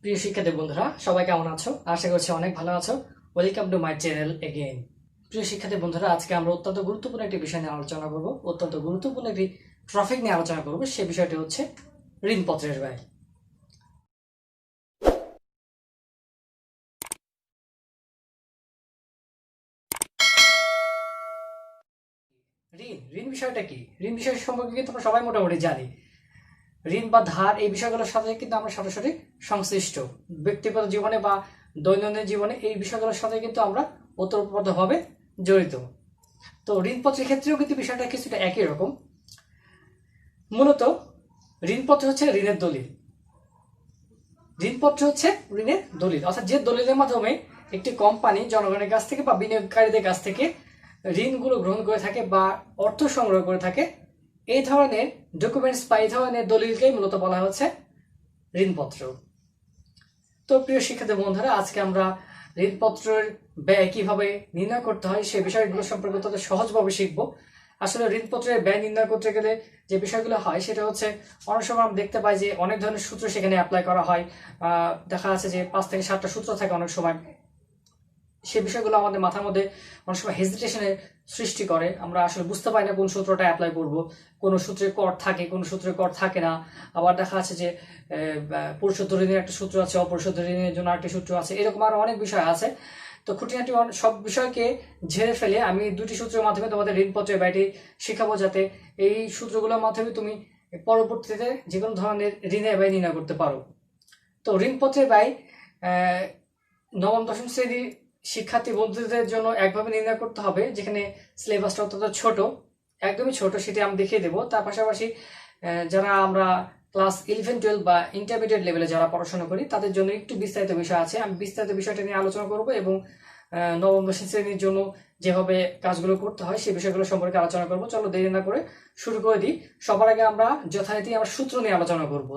প্রিয় শিক্ষার্থী বন্ধুরা, সবাই কেমন আছো? আশা করছি অনেক ভালো আছো। Welcome to my channel again. প্রিয় শিক্ষার্থী বন্ধুরা, আজকে আমরা অত্যন্ত গুরুত্বপূর্ণ একটি বিষয় নিয়ে আলোচনা করব। অত্যন্ত গুরুত্বপূর্ণ একটি টপিক নিয়ে আলোচনা করব। সেই বিষয়টি হচ্ছে ঋণপত্রের ব্যয়। ঋণ বিষয়টা কি? ঋণ বিষয় সম্পর্কে কিন্তু আমরা সবাই মোটামুটি জানি। ঋণ বা ধার এই বিষয়গুলোর সাথে কিন্তু আমরা সরাসরি সংশ্লিষ্ট। ব্যক্তিগত জীবনে বা দৈনন্দিন জীবনে এই বিষয়গুলোর সাথে কিন্তু আমরা ওতপ্রোতভাবে জড়িত। তো ঋণপত্রের ক্ষেত্রেও কিন্তু বিষয়টা কিছুটা একই রকম। মূলত ঋণপত্র হচ্ছে ঋণের দলিল। ঋণপত্র হচ্ছে ঋণের দলিল, অর্থাৎ যে দলিলের মাধ্যমে একটি কোম্পানি জনগণের কাছ থেকে বা বিনিয়োগকারীদের কাছ থেকে ঋণগুলো গ্রহণ করে থাকে বা অর্থ সংগ্রহ করে থাকে, এই ধরনের ডকুমেন্টস বা এই ধরনের দলিলকেই মূলত বলা হচ্ছে ঋণপত্র। তো প্রিয় শিক্ষার্থী বন্ধুরা, আজকে আমরা ঋণপত্রের ব্যয় কিভাবে নির্ণয় করতে হয় সেই বিষয়গুলো সম্পর্কে তত সহজভাবে শিখবো। আসলে ঋণপত্রের ব্যয় নির্ণয় করতে গেলে যে বিষয়গুলো হয় সেটা হচ্ছে, অনেক সময় আমরা দেখতে পাই যে অনেক ধরনের সূত্র সেখানে অ্যাপ্লাই করা হয়। দেখা যাচ্ছে যে 5 থেকে 7টা সূত্র থাকে অনেক সময়। সে বিষয়গুলো আমাদের মাথার মধ্যে অনেক সময় হেজিটেশনের সৃষ্টি করে। আমরা আসলে বুঝতে পারি না কোন সূত্রটা অ্যাপ্লাই করব। কোন সূত্রে কর থাকে, কোন সূত্রে কর থাকে না। আবার দেখা যাচ্ছে যে পরিশোধ ঋণের একটা সূত্র আছে, অপরিশোধ ঋণের জন্য একটা সূত্র আছে, এরকম আরো অনেক বিষয় আছে। তো খুঁটিনাটি সব বিষয়কে ঝেড়ে ফেলে আমি দুটি সূত্রের মাধ্যমে তোমাদের ঋণপত্রের ব্যয়টি শেখাবো, যাতে এই সূত্রগুলোর মাধ্যমে তুমি পরবর্তীতে যে কোনো ধরনের ঋণের ব্যয় নির্ণয় করতে পারো। তো ঋণপত্রের ব্যয় নবম দশম শ্রেণীর শিক্ষার্থী বন্ধুদের জন্য একভাবে নির্ণয় করতে হবে, যেখানে সিলেবাসটা অত্যন্ত ছোট, একদমই ছোট, সেটি আমি দেখিয়ে দেবো। তার পাশাপাশি যারা আমরা ক্লাস 11-12 বা ইন্টারমিডিয়েট লেভেলে যারা পড়াশোনা করি তাদের জন্য একটু বিস্তারিত বিষয় আছে। আমি বিস্তারিত বিষয়টা নিয়ে আলোচনা করব এবং নবম দশম শ্রেণীর জন্য যেভাবে কাজগুলো করতে হয় সেই বিষয়গুলো সম্পর্কে আলোচনা করব। চলো দেরি না করে শুরু করে দিই। সবার আগে আমরা যথারীতি আমরা সূত্র নিয়ে আলোচনা করব।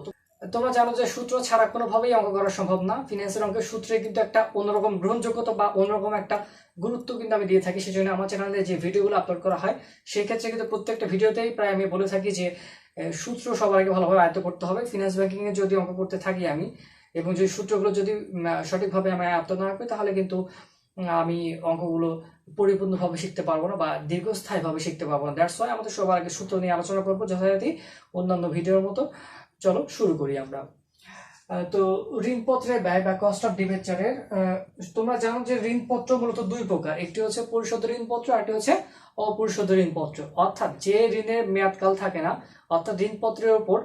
তোমরা জানো যে সূত্র ছাড়া কোনোভাবেই অঙ্ক করা সম্ভব না। ফিনান্সের অঙ্কের সূত্রে কিন্তু একটা অন্যরকম গ্রহণযোগ্যতা বা অন্যরকম একটা গুরুত্ব কিন্তু আমি দিয়ে থাকি। সেজন্য আমার চ্যানেলে যে ভিডিওগুলো আপলোড করা হয় সেই ক্ষেত্রে কিন্তু প্রত্যেকটা ভিডিওতেই প্রায় আমি বলে থাকি যে সূত্র সবার আগে ভালোভাবে আয়ত্ত করতে হবে। ফিনান্স ব্যাংকিং এ যদি অঙ্ক করতে থাকি আমি, এবং যদি সূত্রগুলো যদি সঠিকভাবে আমি আয়ত্ত না করি, তাহলে কিন্তু আমি অঙ্কগুলো পরিপূর্ণভাবে শিখতে পারবো না বা দীর্ঘস্থায়ীভাবে শিখতে পারবো না। দ্যাটস ওয়াই আমাদের সবার আগে সূত্র নিয়ে আলোচনা করবো যথারীতি অন্যান্য ভিডিওর মতো। চলো শুরু করি আমরা। তো ঋণপত্রের ব্যয় বা কস্ট অফ ডিবেঞ্চারের, তোমরা জানো যে ঋণপত্র মূলত দুই প্রকার, একটি হচ্ছে পরিশোধ ঋণপত্র আর একটি হচ্ছে অপরিশোধ ঋণপত্র। অর্থাৎ যে ঋণের মেয়াদকাল থাকে না, অর্থাৎ ঋণপত্রের উপর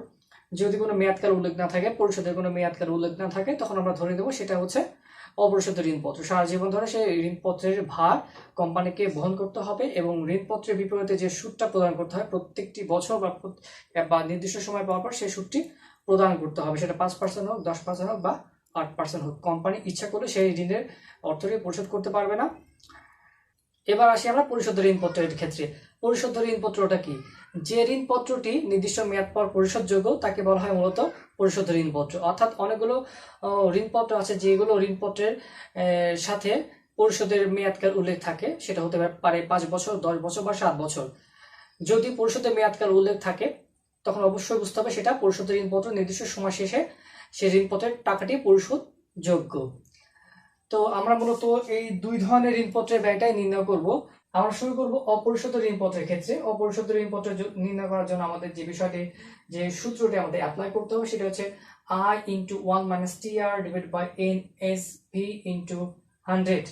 যদি কোনো মেয়াদকাল উল্লেখ না থাকে, পরিশোধের কোনো মেয়াদকাল উল্লেখ না থাকে, তখন আমরা ধরে দেবো সেটা হচ্ছে অপরিশোধ ঋণপত্র। সারা জীবন ধরে সেই ঋণপত্রের ভার কোম্পানিকে বহন করতে হবে এবং ঋণপত্রের বিপরীতে যে সুদটা প্রদান করতে হয় প্রত্যেকটি বছর বা নির্দিষ্ট সময় পর পর সেই সুদটি প্রদান করতে হবে। সেটা 5% হোক, 10% হোক বা 8% হোক, কোম্পানি ইচ্ছা করলে সেই ঋণের অর্থটি পরিশোধ করতে পারবে না। এবার আসি আমরা পরিশোধ ঋণপত্রের ক্ষেত্রে। পরিশোধ ঋণপত্রটা কি? যে ঋণপত্রটি নির্দিষ্ট মেয়াদ পর পরিশোধযোগ্য তাকে বলা হয় মূলত পরিশোধ ঋণপত্র। অর্থাৎ অনেকগুলো ঋণপত্র আছে যেগুলো ঋণপত্রের সাথে পরিশোধের মেয়াদকাল উল্লেখ থাকে। সেটা হতে পারে 5 বছর, 10 বছর বা 7 বছর। যদি পরিশোধের মেয়াদকাল উল্লেখ থাকে তখন অবশ্যই বুঝতে হবে সেটা পরিশোধ ঋণপত্র, নির্দিষ্ট সময় শেষে সেই ঋণপত্রের টাকাটি পরিশোধযোগ্য। তো আমরা মূলত এই দুই ধরনের ঋণপত্রের ব্যয়টাই নির্ণয় করব। আমরা শুরু করব অপরিশোধ ঋণপত্রের ক্ষেত্রে। অপরিশোধ ঋণপত্র নির্ণয় করার জন্য আমাদের যে বিষয়টি, যে সূত্রটি আমাদের অ্যাপ্লাই করতে হবে সেটা হচ্ছে I into 1 minus TR divided by NSP into 100।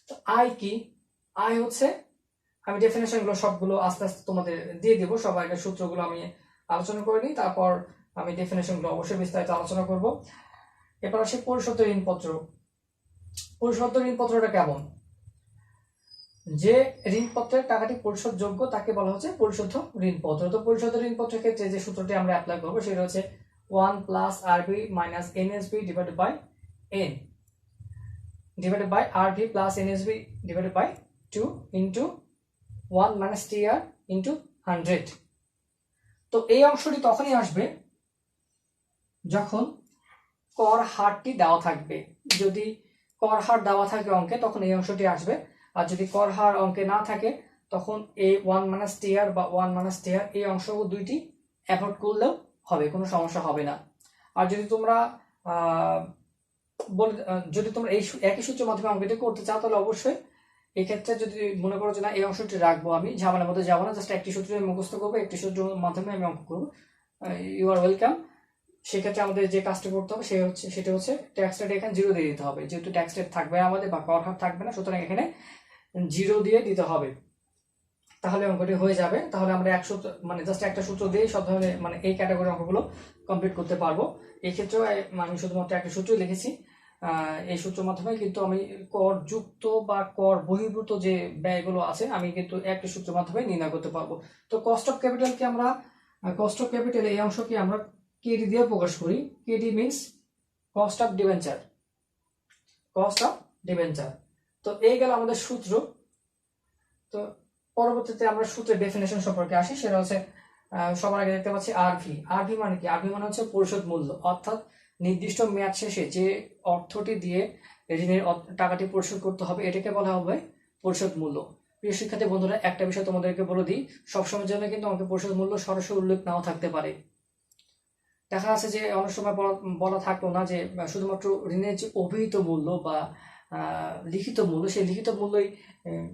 তো I কি? I হচ্ছে, আমি ডেফিনেশনগুলো সবগুলো আস্তে আস্তে তোমাদের দিয়ে দেবো। সবার আগে সূত্রগুলো আমি আলোচনা করে নিই, তারপর আমি ডেফিনেশনগুলো অবশ্যই বিস্তারিত আলোচনা করব। এরপর আসে পরিশোধ ঋণপত্র। পরিশোধ ঋণপত্রটা কেমন? যে ঋণপত্রের টাকাটি পরিশোধযোগ্য তাকে বলা হচ্ছে পরিশোধ ঋণপত্র। তো পরিশোধ ঋণপত্রের ক্ষেত্রে যে সূত্রটি আমরা অ্যাপ্লাই করবো সেটা হচ্ছে 1 plus RB minus NSB divided by N divided by RB plus NSB divided by 2 into 1 minus TR into 100। তো এই অংশটি তখনই আসবে যখন কর হারটি দেওয়া থাকবে। যদি কর হার দেওয়া থাকে অঙ্কে তখন এই অংশটি আসবে, আর যদি কর হার অঙ্কে না থাকে তখন এই 1 মাইনাস টিআর বা 1 মাইনাস টিআর এই অংশ দুইটি অ্যাভয়েড করলেও হবে, কোনো সমস্যা হবে না। আর যদি তোমরা যদি তোমরা এই একই সূত্রের মাধ্যমে অঙ্কটি করতে চাও তাহলে অবশ্যই এই ক্ষেত্রে যদি মনে করো যে না এই অংশটি রাখবো, আমি ঝামেলার মধ্যে যাবো না, জাস্ট একটি সূত্র মুখস্থ করবো, একটি সূত্রের মাধ্যমে আমি অঙ্ক করবো, ইউ আর ওয়েলকাম। সেক্ষেত্রে আমাদের যে কাজটা করতে হবে সেটা হচ্ছে ট্যাক্স রেট এখানে 0 দিয়ে দিতে হবে, যেহেতু ট্যাক্স রেট থাকবে আমাদের বা কর হার থাকবে না, সুতরাং এখানে 0 দিয়ে দিতে হবে, তাহলে অঙ্কটি হয়ে যাবে। তাহলে আমরা এক সূত্র মানে জাস্ট একটা সূত্র দিয়ে সব ধরনের মানে এই ক্যাটাগরি অঙ্কগুলো কমপ্লিট করতে পারবো। এই ক্ষেত্রেও আমি শুধুমাত্র একটা সূত্রই লিখেছি, এই সূত্রের মাধ্যমে কিন্তু আমি কর যুক্ত বা কর বহির্ভূত যে ব্যয়গুলো আছে আমি কিন্তু একটা সূত্রের মাধ্যমে নির্ণয় করতে পারবো। তো কস্ট অফ ক্যাপিটালকে আমরা কস্ট অফ ক্যাপিটাল এই অংশকে আমরা কেডি দিয়ে প্রকাশ করি। KD means cost of debenture, cost of debenture. তো এই গেল আমাদের সূত্র। তো পরবর্তীতে আমরা সূত্রের ডেফিনেশন সম্পর্কে আসি, সেটা হচ্ছে সবার আগে দেখতে পাচ্ছি আরভি। আরভি মানে কি? আরভি মানে হচ্ছে পরিশোধ মূল্য, অর্থাৎ নির্দিষ্ট মেয়াদ শেষে যে অর্থটি দিয়ে ঋণের টাকাটি পরিশোধ করতে হবে এটাকে বলা হবে পরিশোধ মূল্য। প্রিয় শিক্ষার্থী বন্ধুরা, একটা বিষয় তোমাদেরকে বলে দিই, সবসময়ের জন্য কিন্তু আমাকে পরিশোধ মূল্য সরাসরি উল্লেখ নাও থাকতে পারে। দেখা যাচ্ছে যে অনেক সময় বলা থাকলো না যে শুধুমাত্র ঋণের যে অভিহিত মূল্য বা লিখিত মূল্য, সেই লিখিত মূল্যই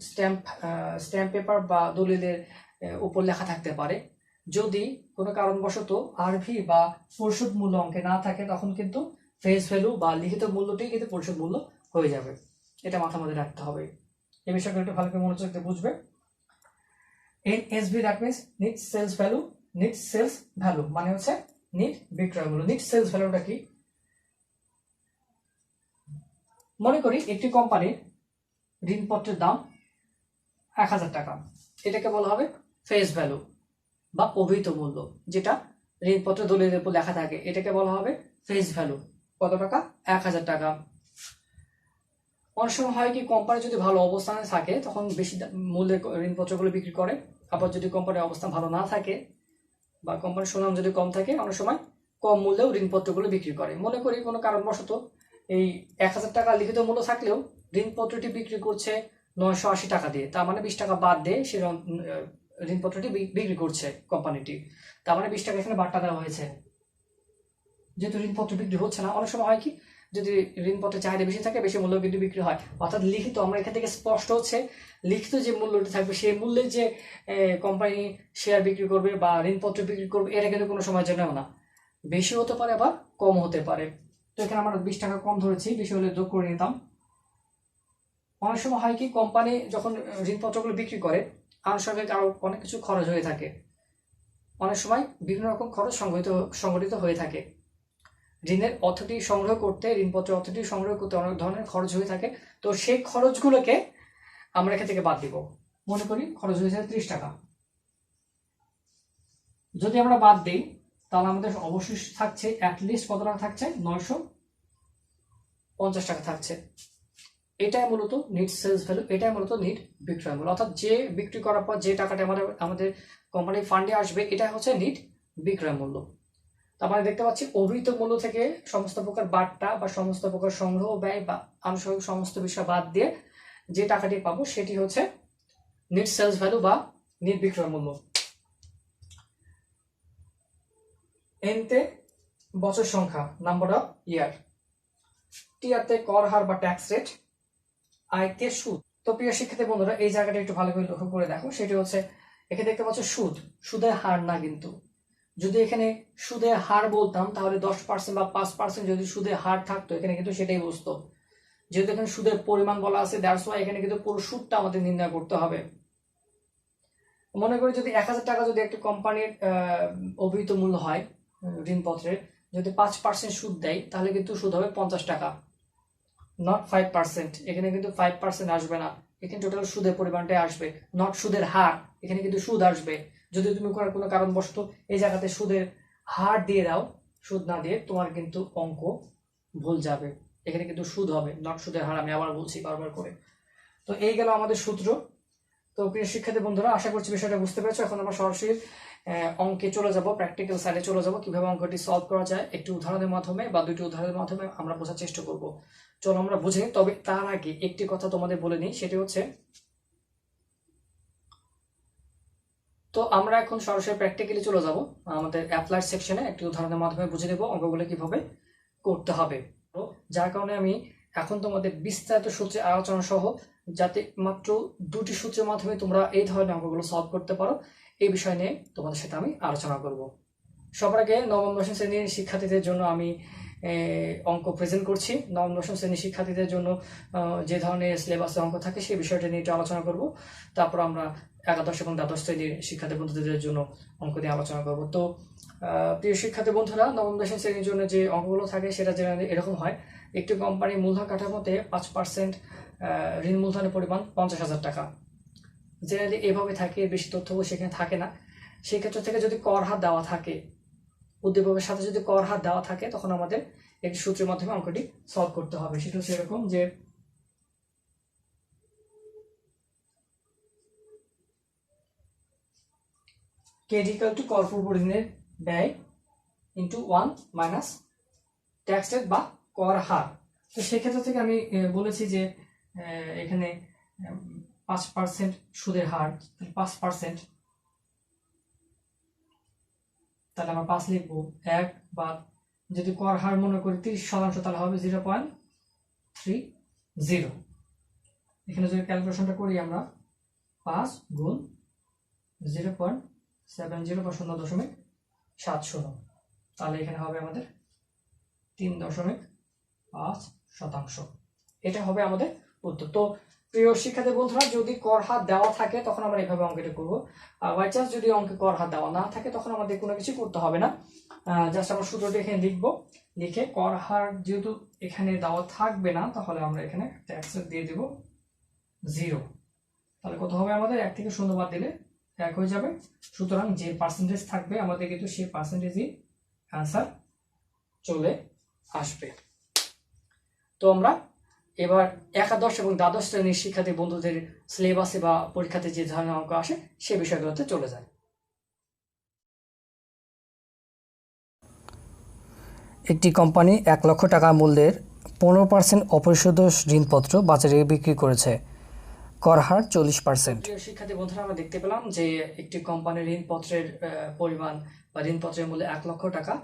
স্ট্যাম্প পেপার বা দলিলের উপর লেখা থাকতে পারে। যদি কোনো কারণবশত আরভি বা পরিশোধ মূল্য অঙ্কে না থাকে তখন কিন্তু ফেস ভ্যালু বা লিখিত মূল্যটি কিন্তু পরিশোধ মূল্য হয়ে যাবে, এটা মাথার মধ্যে রাখতে হবে। এই বিষয়টা একটু ভালো করে মনোযোগ দিয়ে বুঝবে। NSV that means net sales value. Net sales value মানে হচ্ছে নিট বিক্রয় মূল্য। নিট সেলস ভ্যালুটা কি? মনে করি একটি কোম্পানির ঋণপত্রের দাম 1000 টাকা, এটাকে বলা হবে ফেস ভ্যালু বা অভিহিত মূল্য, যেটা ঋণপত্র দলিলের উপর লেখা থাকে এটাকে বলা হবে ফেস ভ্যালু। কত টাকা? 1000 টাকা। অনেক সময় হয় কি, কোম্পানি যদি ভালো অবস্থানে থাকে তখন বেশি মূল্যে ঋণপত্রগুলো বিক্রি করে, আবার যদি কোম্পানির অবস্থা ভালো না থাকে বা কোম্পানির সুনাম যদি কম থাকে অনেক সময় কম মূল্যেও ঋণপত্রগুলো বিক্রি করে। মনে করি কোনো কারণবশত এই 1000 টাকা লিখিত মূল্য থাকলেও ঋণপত্রটি বিক্রি করছে 980 টাকা দিয়ে, তার মানে 20 টাকা বাদ দিয়ে সে ঋণপত্রটি বিক্রি করছে কোম্পানিটি, তার মানে 20 টাকা এখানে বাট্টা দেওয়া হয়েছে। যেহেতু ঋণপত্র বিক্রি হচ্ছে না, অনেক সময় হয় কি, যদি ঋণপত্রের চাহিদা বেশি থাকে বেশি মূল্য কিন্তু বিক্রি হয়, অর্থাৎ লিখিত, আমরা এখান থেকে স্পষ্ট হচ্ছে লিখিত যে মূল্যটি থাকবে সেই মূল্যে যে কোম্পানি শেয়ার বিক্রি করবে বা ঋণপত্র বিক্রি করবে এটা কিন্তু কোনো সময়ের জন্যও না, বেশি হতে পারে আবার কম হতে পারে। তো এখানে আমরা 20 টাকা কম ধরেছি, বেশি হলে যোগ করে নিতাম। অনেক সময় হয় কি, কোম্পানি যখন ঋণপত্রগুলো বিক্রি করে আনুষঙ্গিক আরো অনেক কিছু খরচ হয়ে থাকে, অনেক সময় বিভিন্ন রকম খরচ সংগঠিত হয়ে থাকে। ঋণের অর্থটি সংগ্রহ করতে, ঋণপত্রের অর্থটি সংগ্রহ করতে অনেক ধরনের খরচ হয়ে থাকে। তো সেই খরচগুলোকে আমরা এখান থেকে বাদ দিব। মনে করি খরচ হয়েছে 30 টাকা, যদি আমরা বাদ দিই তাহলে আমাদের অবশিষ্ট থাকছে অ্যাটলিস্ট কত টাকা থাকছে? 950 টাকা থাকছে। এটাই মূলত নিট সেলস ভ্যালু, এটাই মূলত নিট বিক্রয় মূল্য, অর্থাৎ যে বিক্রি করার পর যে টাকাটা আমাদের কোম্পানির ফান্ডে আসবে এটাই হচ্ছে নিট বিক্রয় মূল্য। তারপরে দেখতে পাচ্ছি অভিহিত মূল্য থেকে সমস্ত প্রকার বাট্টা বা সমস্ত প্রকার সংগ্রহ ব্যয় বা আনুষঙ্গিক সমস্ত বিষয় বাদ দিয়ে যে টাকাটি পাবো সেটি হচ্ছে নিট সেলস ভ্যালু বা নিট বিক্রয় মূল্য। এনতে বছর সংখ্যা, নাম্বার অফ ইয়ার। টিআরতে কর হার বা ট্যাক্স রেট। আয়তে সুদ। তো প্রিয় শিক্ষার্থী বন্ধুরা, এই জায়গাটা একটু ভালো করে লক্ষ্য করে দেখো, সেটি হচ্ছে এখানে দেখতে পাচ্ছ সুদ, সুদের হার না কিন্তু। যদি এখানে সুদের হার বলতাম তাহলে 10% বা 5% যদি সুদের হার থাকতো এখানে কিন্তু সেটাই বুঝতো। যেহেতু এখানে সুদের পরিমাণ বলা আছে, দ্যাটস ওয়াই এখানে কিন্তু পুরো সুদটা আমাদের নির্ণয় করতে হবে। মনে করি যদি 1000 টাকা যদি একটা কোম্পানির অভিহিত মূল্য হয় ঋণপত্রের, যদি 5% সুদ দেয় তাহলে কিন্তু সুদ হবে 50 টাকা, নট 5%। এখানে কিন্তু 5% আসবে না, এখানে টোটাল সুদের পরিমাণটাই আসবে, নট সুদের হার। এখানে কিন্তু সুদ আসবে। যদি তুমি কোনো কারণবশত এই জায়গাতে সুদের হার দিয়ে দাও, সুদ না দিয়ে, তোমার কিন্তু অঙ্ক ভুল যাবে। এখানে কিন্তু সুদ হবে, নট সুদের হার। আমি আবার বলছি বারবার করে। তো এই গেল আমাদের সূত্র। তো প্রিয় শিক্ষার্থী বন্ধুরা, আশা করছি বিষয়টা বুঝতে পেরেছো। এখন আমরা সরাসরি অঙ্কে চলে যাব, প্র্যাকটিক্যাল সাইডে চলে যাব, কিভাবে অঙ্কটি সলভ করা যায় একটি উদাহরণের মাধ্যমে বা দুটি উদাহরণের মাধ্যমে আমরা বোঝার চেষ্টা করব। চলো আমরা বুঝে। তবে তার আগে একটি কথা তোমাদের বলে নিই, সেটি হচ্ছে, তো আমরা এখন সরাসরি প্র্যাকটিক্যালি চলে যাব আমাদের অ্যাপ্লাইড সেকশনে, একটি উদাহরণের মাধ্যমে বুঝে নেব অঙ্কগুলো কিভাবে করতে হবে। যার কারণে আমি এখন তোমাদের বিস্তারিত সূত্রে আলোচনা সহ, যাতে মাত্র 2টি সূত্রের মাধ্যমে তোমরা এই ধরনের অঙ্কগুলো সলভ করতে পারো, এই বিষয় নিয়ে তোমাদের সাথে আমি আলোচনা করব। সবার আগে নবম দশম শ্রেণীর শিক্ষার্থীদের জন্য আমি অঙ্ক প্রেজেন্ট করছি। নবম দশম শ্রেণীর শিক্ষার্থীদের জন্য যে ধরনের সিলেবাসে অঙ্ক থাকে সেই বিষয়টা নিয়ে একটু আলোচনা করব। তারপর আমরা একাদশ এবং দ্বাদশ শ্রেণীর শিক্ষার্থী বন্ধুদের জন্য অঙ্ক নিয়ে আলোচনা করব। তো প্রিয় শিক্ষার্থী বন্ধুরা, নবম দশম শ্রেণীর জন্য যে অঙ্কগুলো থাকে সেটা জেনারেলি এরকম হয়। একটি কোম্পানির মূলধন কাঠামোতে 5% ঋণ মূলধনের পরিমাণ 50,000 টাকা। জেনারেলি এভাবে থাকে, বেশি তথ্য সেখানে থাকে না। সেক্ষেত্র থেকে যদি কর হার দেওয়া থাকে, উদ্দীপকের সাথে যদি কর হার দেওয়া থাকে, তখন আমাদের একটি সূত্রের মাধ্যমে অঙ্কটি সলভ করতে হবে। সেটা হচ্ছে এরকম যে কেডি ইকুয়াল টু কর পূর্ব ঋণের ব্যয় ইন্টু 1 মাইনাস ট্যাক্স রেট বা কর হার। তো সেক্ষেত্র থেকে আমি বলেছি যে এখানে 5% সুদের হার, 5%, তাহলে আমরা 5 লিখবো। 1 বা যদি কর হার মনে করি 30%, তাহলে হবে 0.30। এখানে যদি ক্যালকুলেশনটা করি আমরা 5 গুণ 0.70 বা 0.70, তাহলে এখানে হবে আমাদের 3.5%। এটা হবে আমাদের উত্তর। তো প্রিয় শিক্ষার্থী বন্ধুরা, যদি কর হার দেওয়া থাকে তখন আমরা এভাবে অঙ্কটা করবো। আর বাই চান্স যদি অঙ্কে কর হার দেওয়া না থাকে তখন আমাদের কোনো কিছু করতে হবে না। জাস্ট আমরা সূত্রটি এখানে লিখবো। লিখে কর হার যেহেতু এখানে দেওয়া থাকবে না, তাহলে আমরা এখানে ট্যাক্স দিয়ে দেব 0। তাহলে কত হবে আমাদের? 1 থেকে 0 বাদ দিলে 1 হয়ে যাবে। সুতরাং যে পার্সেন্টেজ থাকবে আমাদের কিন্তু সেই পার্সেন্টেজই অ্যান্সার চলে আসবে। তো আমরা এবার একাদশ এবং দ্বাদশ শ্রেণীর শিক্ষার্থী বন্ধুদের সিলেবাসে বা পরীক্ষাতে যে ধরনের অঙ্ক আসে সে বিষয়গুলোতে চলে যায়। একটি কোম্পানি 1 লক্ষ টাকা মূল্যের 15% অপরিশোধিত ঋণপত্র বাজারে বিক্রি করেছে। কর হার 40%। শিক্ষার্থী বন্ধুরা, আমরা দেখতে পেলাম যে একটি কোম্পানির ঋণপত্রের পরিমাণ বা ঋণপত্রের মূল্য 1 লক্ষ টাকা,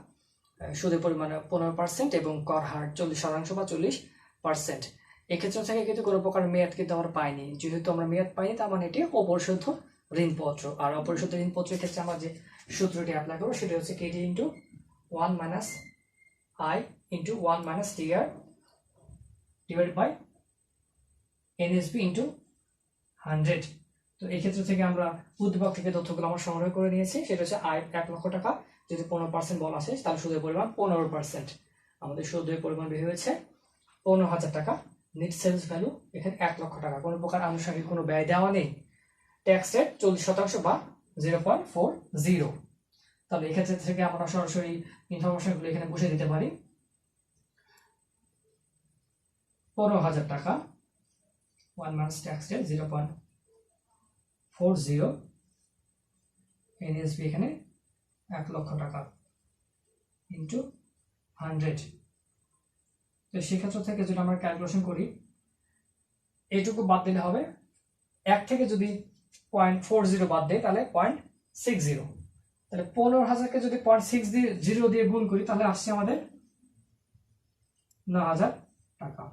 সুদের পরিমাণ 15% এবং কর হার 40% বা 40%। এক্ষেত্রে থেকে কিন্তু কোনো প্রকার মেয়াদ কিন্তু আমরা পাইনি। যেহেতু আমরা মেয়াদ পাইনি, তার মানে এটি অপরিশোধিত ঋণপত্র। আর অপরিশোধিত ঋণপত্রের ক্ষেত্রে আমরা যে সূত্রটি অ্যাপ্লাই করবো সেটা হচ্ছে KD into 1 minus I into 1 minus TR divide by NSB into 100। তো এই ক্ষেত্র থেকে আমরা উদ্দীপক থেকে তথ্যগুলো আমরা সংগ্রহ করে নিয়েছি। সেটা হচ্ছে আয় 1 লক্ষ টাকা, যদি 15% বলা আছে তাহলে সুদের পরিমাণ 15%। আমাদের সুদের পরিমাণ বের হয়েছে 15,000 টাকা। নেট সেলস ভ্যালু এখানে 1 লক্ষ টাকা, কোনো প্রকার আনুষঙ্গিক কোনো ব্যয় দেওয়া নেই। ট্যাক্স রেট 40% বা 0.40। তাহলে এক্ষেত্রে থেকে আমরা সরাসরি ইনফরমেশনগুলো এখানে বসে দিতে পারি। 15,000 টাকা 1 মাইনাস ট্যাক্স রেট 0.40, এনএসবি এখানে 1 লক্ষ টাকা ইন্টু 100। তো সেক্ষেত্র থেকে যদি আমরা ক্যালকুলেশন করি, এইটুকু বাদ দিলে হবে 1 থেকে যদি 0.40 বাদ দেয় তাহলে 0.60। তাহলে 15,000কে যদি 0.60 দিয়ে গুণ করি তাহলে আসছে আমাদের 9,000 টাকা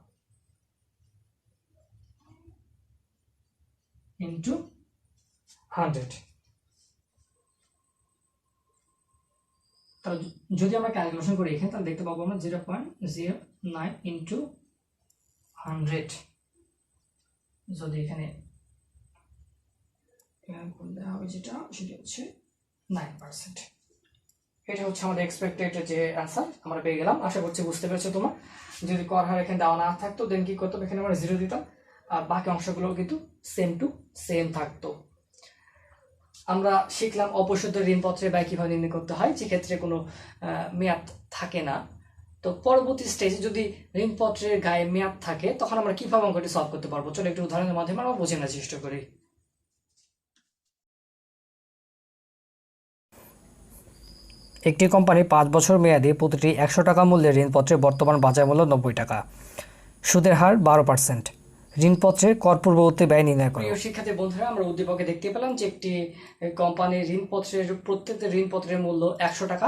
ইন্টু 100। তাহলে যদি আমরা ক্যালকুলেশন করি এখানে, তাহলে দেখতে পাবো আমরা 0.09 ইন্টু 100। যদি এখানে হবে যেটা, সেটা হচ্ছে 9%। এটা হচ্ছে আমাদের এক্সপেক্টেড যে অ্যান্সার আমরা পেয়ে গেলাম। আশা করছি বুঝতে পেরেছো তোমরা। যদি কর হার এখানে দেওয়া না থাকতো দেন কি করতাম, এখানে আমরা 0 দিতাম, আর বাকি অংশগুলো কিন্তু সেম টু সেম থাকতো। আমরা শিখলাম অপরিশোধিত ঋণপত্রের ব্যয় কিভাবে নির্ণয় করতে হয়, যেক্ষেত্রে কোনো মেয়াদ থাকে না। তো পরবর্তী স্টেজে যদি ঋণপত্রের গায়ে মেয়াদ থাকে তখন আমরা কিভাবে অঙ্কটি সলভ করতে পারবো, চলো একটু উদাহরণের মাধ্যমে আমরা বুঝে নেওয়ার চেষ্টা করি। একটি কোম্পানি 5 বছর মেয়াদী প্রতিটি 100 টাকা মূল্যের ঋণপত্রের বর্তমান বাজার মূল্য 90 টাকা, সুদের হার 12%। ঋণপত্রের কর পূর্ববর্তী ব্যয় নির্ণয় করো। প্রিয় শিক্ষার্থী বন্ধুরা, আমরা উদ্দীপকে দেখতে পেলাম যে একটি কোম্পানির ঋণপত্রের প্রত্যেকটা ঋণপত্রের মূল্য 100 টাকা,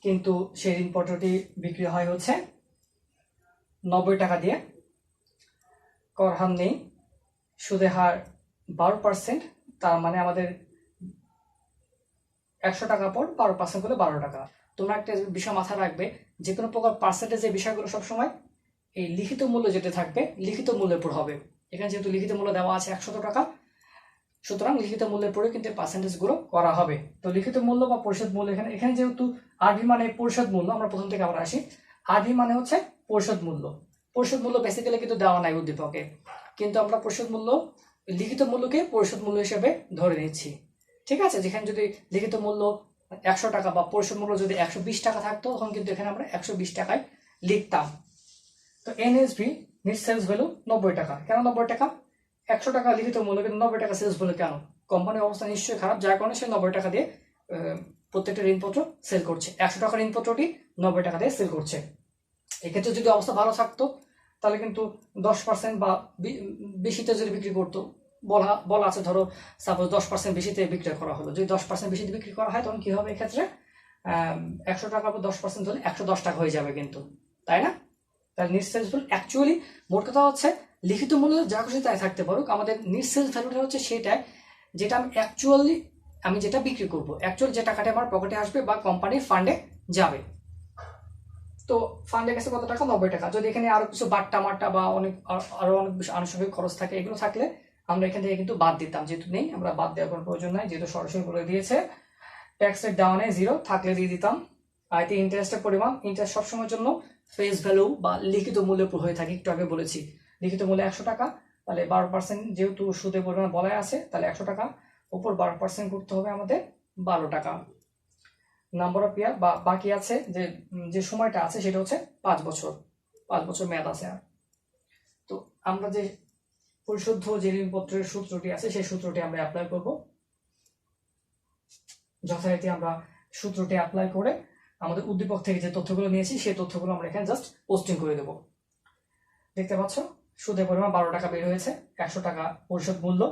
কিন্তু সেই ঋণপত্রটি বিক্রি হয় হচ্ছে 90 টাকা দিয়ে, কর হার নেই, সুদের হার 12%, তার মানে আমাদের 100 টাকা পর 12% করে 12 টাকা। তোমরা একটা বিষয় মাথায় রাখবে, যে কোনো প্রকার পার্সেন্টেজের বিষয়গুলো সবসময় এই লিখিত মূল্য যেটা থাকবে লিখিত মূল্যের উপর হবে। এখানে যেহেতু লিখিত মূল্য দেওয়া আছে 100 টাকা, সুতরাং লিখিত মূল্যের পরে কিন্তু পার্সেন্টেজগুলো করা হবে। তো লিখিত মূল্য বা পরিশোধ মূল্য এখানে যেহেতু আরভি মানে পরিশোধ মূল্য, আমরা প্রথম থেকে আবার আসি। আরভি মানে হচ্ছে পরিশোধ মূল্য। পরিশোধ মূল্য বেসিক্যালি কিন্তু দেওয়া নাই উদ্দীপকে, কিন্তু আমরা পরিশোধ মূল্য লিখিত মূল্যকে পরিশোধ মূল্য হিসেবে ধরে নিচ্ছি। ঠিক আছে, যেখানে যদি লিখিত মূল্য 100 টাকা বা পরিশোধ মূল্য যদি 120 টাকা থাকতো, তখন কিন্তু এখানে আমরা 120 টাকায় লিখতাম। তো এনএসভি নেট সেলস ভ্যালু 90 টাকা। কেন 90 টাকা? 100 টাকা লিখিত মূল্য, কিন্তু 90 টাকা সেলস ভ্যালু কেন? কোম্পানির অবস্থা নিশ্চয়ই খারাপ, যার কারণে সে 90 টাকা দিয়ে প্রত্যেকটা ঋণপত্র সেল করছে। 100 টাকার ঋণপত্রটি 90 টাকা দিয়ে সেল করছে। এক্ষেত্রে যদি অবস্থা ভালো থাকতো, তাহলে কিন্তু 10% বা বেশিতে যদি বিক্রি করতো, বলা আছে ধরো সাপোজ 10% বেশিতে বিক্রি করা হলো, যদি 10% বেশিতে বিক্রি করা হয় তখন কি হবে? এক্ষেত্রে 100 টাকা বা 10% হলে 110 টাকা হয়ে যাবে কিন্তু, তাই না? তাহলে নিট সেলস ভ্যালু অ্যাকচুয়ালি মোট কথা হচ্ছে লিখিত মূল্য যা খুশি তাই থাকতে পারুক, আমাদের নিট সেলস ভ্যালুটা হচ্ছে সেটাই যেটা আমি যেটা বিক্রি করবো, অ্যাকচুয়ালি যে টাকাটা আমার পকেটে আসবে বা কোম্পানির ফান্ডে যাবে। তো ফান্ডের কাছে কত টাকা? 90 টাকা। যদি এখানে আরো কিছু বাট্টা মাট্টা বা আরো অনেক বেশি আনুষঙ্গিক খরচ থাকে, এগুলো থাকলে আমরা এখান থেকে কিন্তু বাদ দিতাম। যেহেতু নেই, আমরা বাদ দেওয়ার কোনো প্রয়োজন নাই, যেহেতু সরাসরি বলে দিয়েছে। ট্যাক্স রেট ডাউনে 0 থাকলে দিয়ে দিতাম। আর এতে ইন্টারেস্টের পরিমাণ, ইন্টারেস্ট সবসময়ের জন্য ফেস ভ্যালু বা লিখিত মূল্যের উপর হয়ে থাকে। একটু আগে বলেছি লিখিত মূল্য 100 টাকা, তাহলে 12% যেহেতু সুদের পরিমাণ বলাই আছে, তাহলে 100 টাকা উপর 12% করতে হবে আমাদের 12 টাকা। নাম্বার অফ ইয়ার বা বাকি আছে যে সময়টা আছে সেটা হচ্ছে 5 বছর। 5 বছর মেয়াদ আছে। তো আমরা যে পরিশুদ্ধ যে ঋণপত্রের সূত্রটি আছে সেই সূত্রটি আমরা অ্যাপ্লাই করব। যথারীতি আমরা সূত্রটি অ্যাপ্লাই করে আমাদের উদ্দীপক থেকে যে তথ্যগুলো নিয়েছি সেই তথ্যগুলো আমরা এখানে জাস্ট পোস্টিং করে দেব। দেখতে পাচ্ছ সুদের পরিমাণ 12 টাকা বের হয়েছে, 100 টাকা পরিশোধ মূল্য,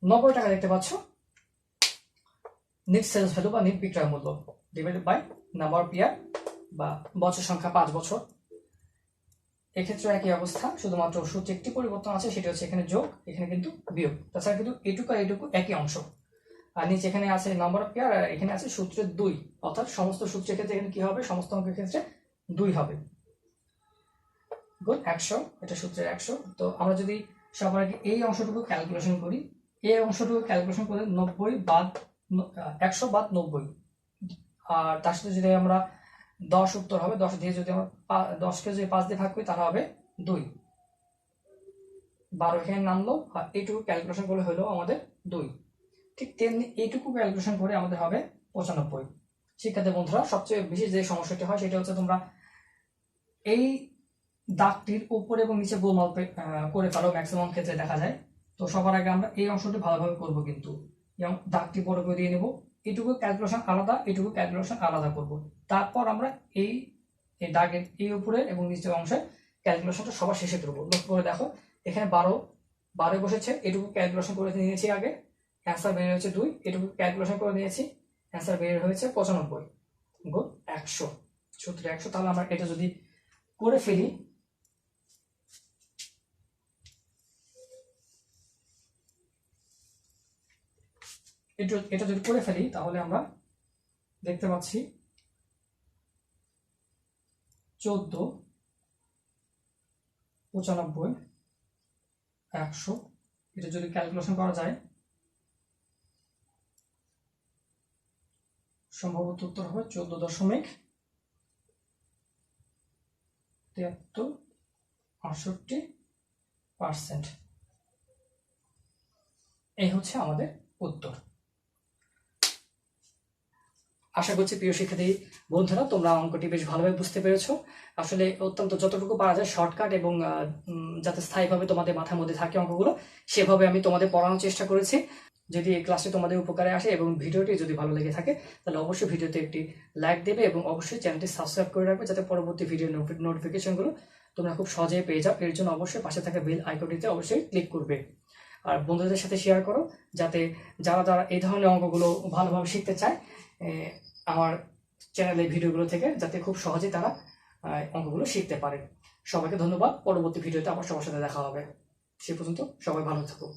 90 টাকা দেখতে পাচ্ছ নিট সেলস ভ্যালু বা নিট বিক্রয় মূল্য ডিভাইডেড বাই নাম্বার অফ ইয়ার বা বছর সংখ্যা 5 বছর। এক্ষেত্রে একই অবস্থা, শুধুমাত্র সূত্রে একটি পরিবর্তন আছে, সেটা হচ্ছে এখানে যোগ, এখানে কিন্তু বিয়োগ। তাছাড়া কিন্তু এটুকু আর এটুকু একই অংশ। আর নিচে এখানে আছে নাম্বার অফ ইয়ার, আর এখানে আছে সূত্রের 2, অর্থাৎ সমস্ত সূত্রের ক্ষেত্রে এখানে কি হবে? সমস্ত অঙ্কের ক্ষেত্রে 2 হবে। গুণ 100, এটা সূত্রের 100। তো আমরা যদি সবার আগে এই অংশটুকু ক্যালকুলেশন করি, এই অংশটুকু ক্যালকুলেশন করে 90 বাদ 100 বাদ 90, আর তার সাথে যদি আমরা 10 উত্তর হবে, 10 দিয়ে যদি আমরা 10কে যদি 5 দিয়ে ভাগ করি তাহলে হবে 2, 12 এখানে নামলো, আর এইটুকু ক্যালকুলেশন করে হলো আমাদের 2। ঠিক তেমনি এইটুকু ক্যালকুলেশন করে আমাদের হবে 95। শিক্ষার্থী বন্ধুরা, সবচেয়ে বেশি যে সমস্যাটি হয় সেটা হচ্ছে তোমরা এই দাগটির উপরে এবং নিচে গোলমাল করে ফেলো, ম্যাক্সিমাম ক্ষেত্রে দেখা যায়। তো সবার আগে আমরা এই অংশটি ভালোভাবে করবো, কিন্তু দাগটি বড় করে দিয়ে নেব, এটুকু ক্যালকুলেশন আলাদা, এটুকু ক্যালকুলেশন আলাদা করব। তারপর আমরা এই দাগের এই উপরে এবং নিচের অংশের ক্যালকুলেশনটা সবার শেষে করবো। লক্ষ্য করে দেখো এখানে 12 বসেছে, এটুকু ক্যালকুলেশন করে নিয়েছি আগে, অ্যান্সার বের হয়েছে 2, এটুকু ক্যালকুলেশন করে নিয়েছি, অ্যান্সার বের হয়েছে 95 গুণ 100, সূত্রে 100। তাহলে আমরা এটা যদি করে ফেলি, এটা যদি করে ফেলি তাহলে আমরা দেখতে পাচ্ছি 14, 95, 100। এটা যদি ক্যালকুলেশন করা যায় সম্ভবত উত্তর হবে 14.7368%। এই হচ্ছে আমাদের উত্তর। আশা করছি প্রিয় শিক্ষার্থী বন্ধুরা তোমরা অঙ্কটি বেশ ভালোভাবে বুঝতে পেরেছো। আসলে অত্যন্ত যতটুকু পারা যায় শর্টকাট এবং যাতে স্থায়ীভাবে তোমাদের মাথার মধ্যে থাকে অঙ্কগুলো, সেভাবে আমি তোমাদের পড়ানোর চেষ্টা করেছি। যদি এই ক্লাসটি তোমাদের উপকারে আসে এবং ভিডিওটি যদি ভালো লেগে থাকে তাহলে অবশ্যই ভিডিওতে একটি লাইক দেবে এবং অবশ্যই চ্যানেলটি সাবস্ক্রাইব করে রাখবে, যাতে পরবর্তী ভিডিও নোটিফিকেশনগুলো তোমরা খুব সহজেই পেয়ে যাও। এর জন্য অবশ্যই পাশে থাকা বেল আইকনটিতে অবশ্যই ক্লিক করবে, আর বন্ধুদের সাথে শেয়ার করো, যাতে যারা এই ধরনের অঙ্কগুলো ভালোভাবে শিখতে চায় আমার চ্যানেলের ভিডিওগুলো থেকে, যাতে খুব সহজে তারা অঙ্কগুলো শিখতে পারে। সবাইকে ধন্যবাদ। পরবর্তী ভিডিওতে আবার সবার সাথে দেখা হবে। সে পর্যন্ত সবাই ভালো থাকুক।